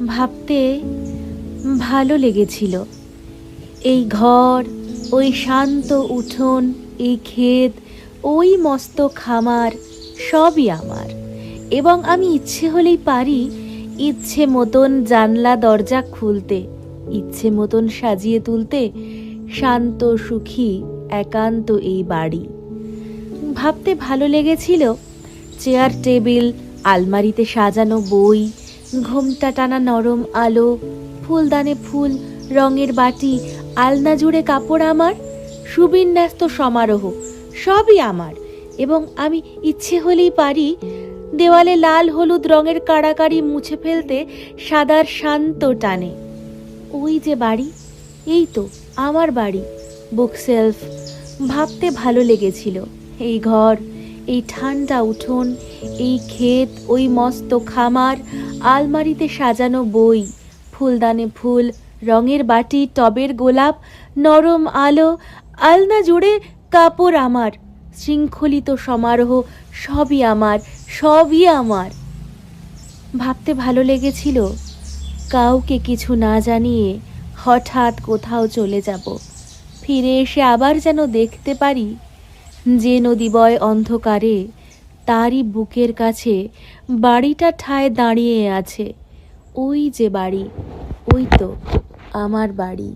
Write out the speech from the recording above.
ভাবতে ভালো লেগেছিল। এই ঘর, ওই শান্ত উঠোন, এই ক্ষেত, ওই মস্ত খামার, সবই আমার। এবং আমি ইচ্ছে হলেই পারি ইচ্ছে মতন জানলা দরজা খুলতে, ইচ্ছে মতন সাজিয়ে তুলতে শান্ত সুখী একান্ত এই বাড়ি। ভাবতে ভালো লেগেছিল চেয়ার টেবিল, আলমারিতে সাজানো বই, ঘোমটা টানা নরম আলো, ফুলদানে ফুল, রঙের বাটি, আলনা জুড়ে কাপড় আমার, সুবিন্যস্ত সমারোহ, সবই আমার। এবং আমি ইচ্ছে হলেই পারি দেওয়ালে লাল হলুদ রঙের কাড়াকাড়ি মুছে ফেলতে সাদার শান্ত টানে। ওই যে বাড়ি, এই তো আমার বাড়ি। বুকশেলফ। ভাবতে ভালো লেগেছিল এই ঘর, এই ঠান্ডা উঠোন, এই ক্ষেত, ওই মস্ত খামার, আলমারিতে সাজানো বই, ফুলদানে ফুল, রঙের বাটি, টবের গোলাপ, নরম আলো, আলনা জুড়ে কাপড় আমার, শৃঙ্খলিত সমারোহ, সবই আমার, সবই আমার। ভাবতে ভালো লেগেছিল কাউকে কিছু না জানিয়ে হঠাৎ কোথাও চলে যাব, ফিরে এসে আবার যেন দেখতে পারি যে নদীবয় অন্ধকারে তারই বুকের কাছে বাড়িটা ঠায় দাঁড়িয়ে আছে। ওই যে বাড়ি, ওই তো আমার বাড়ি।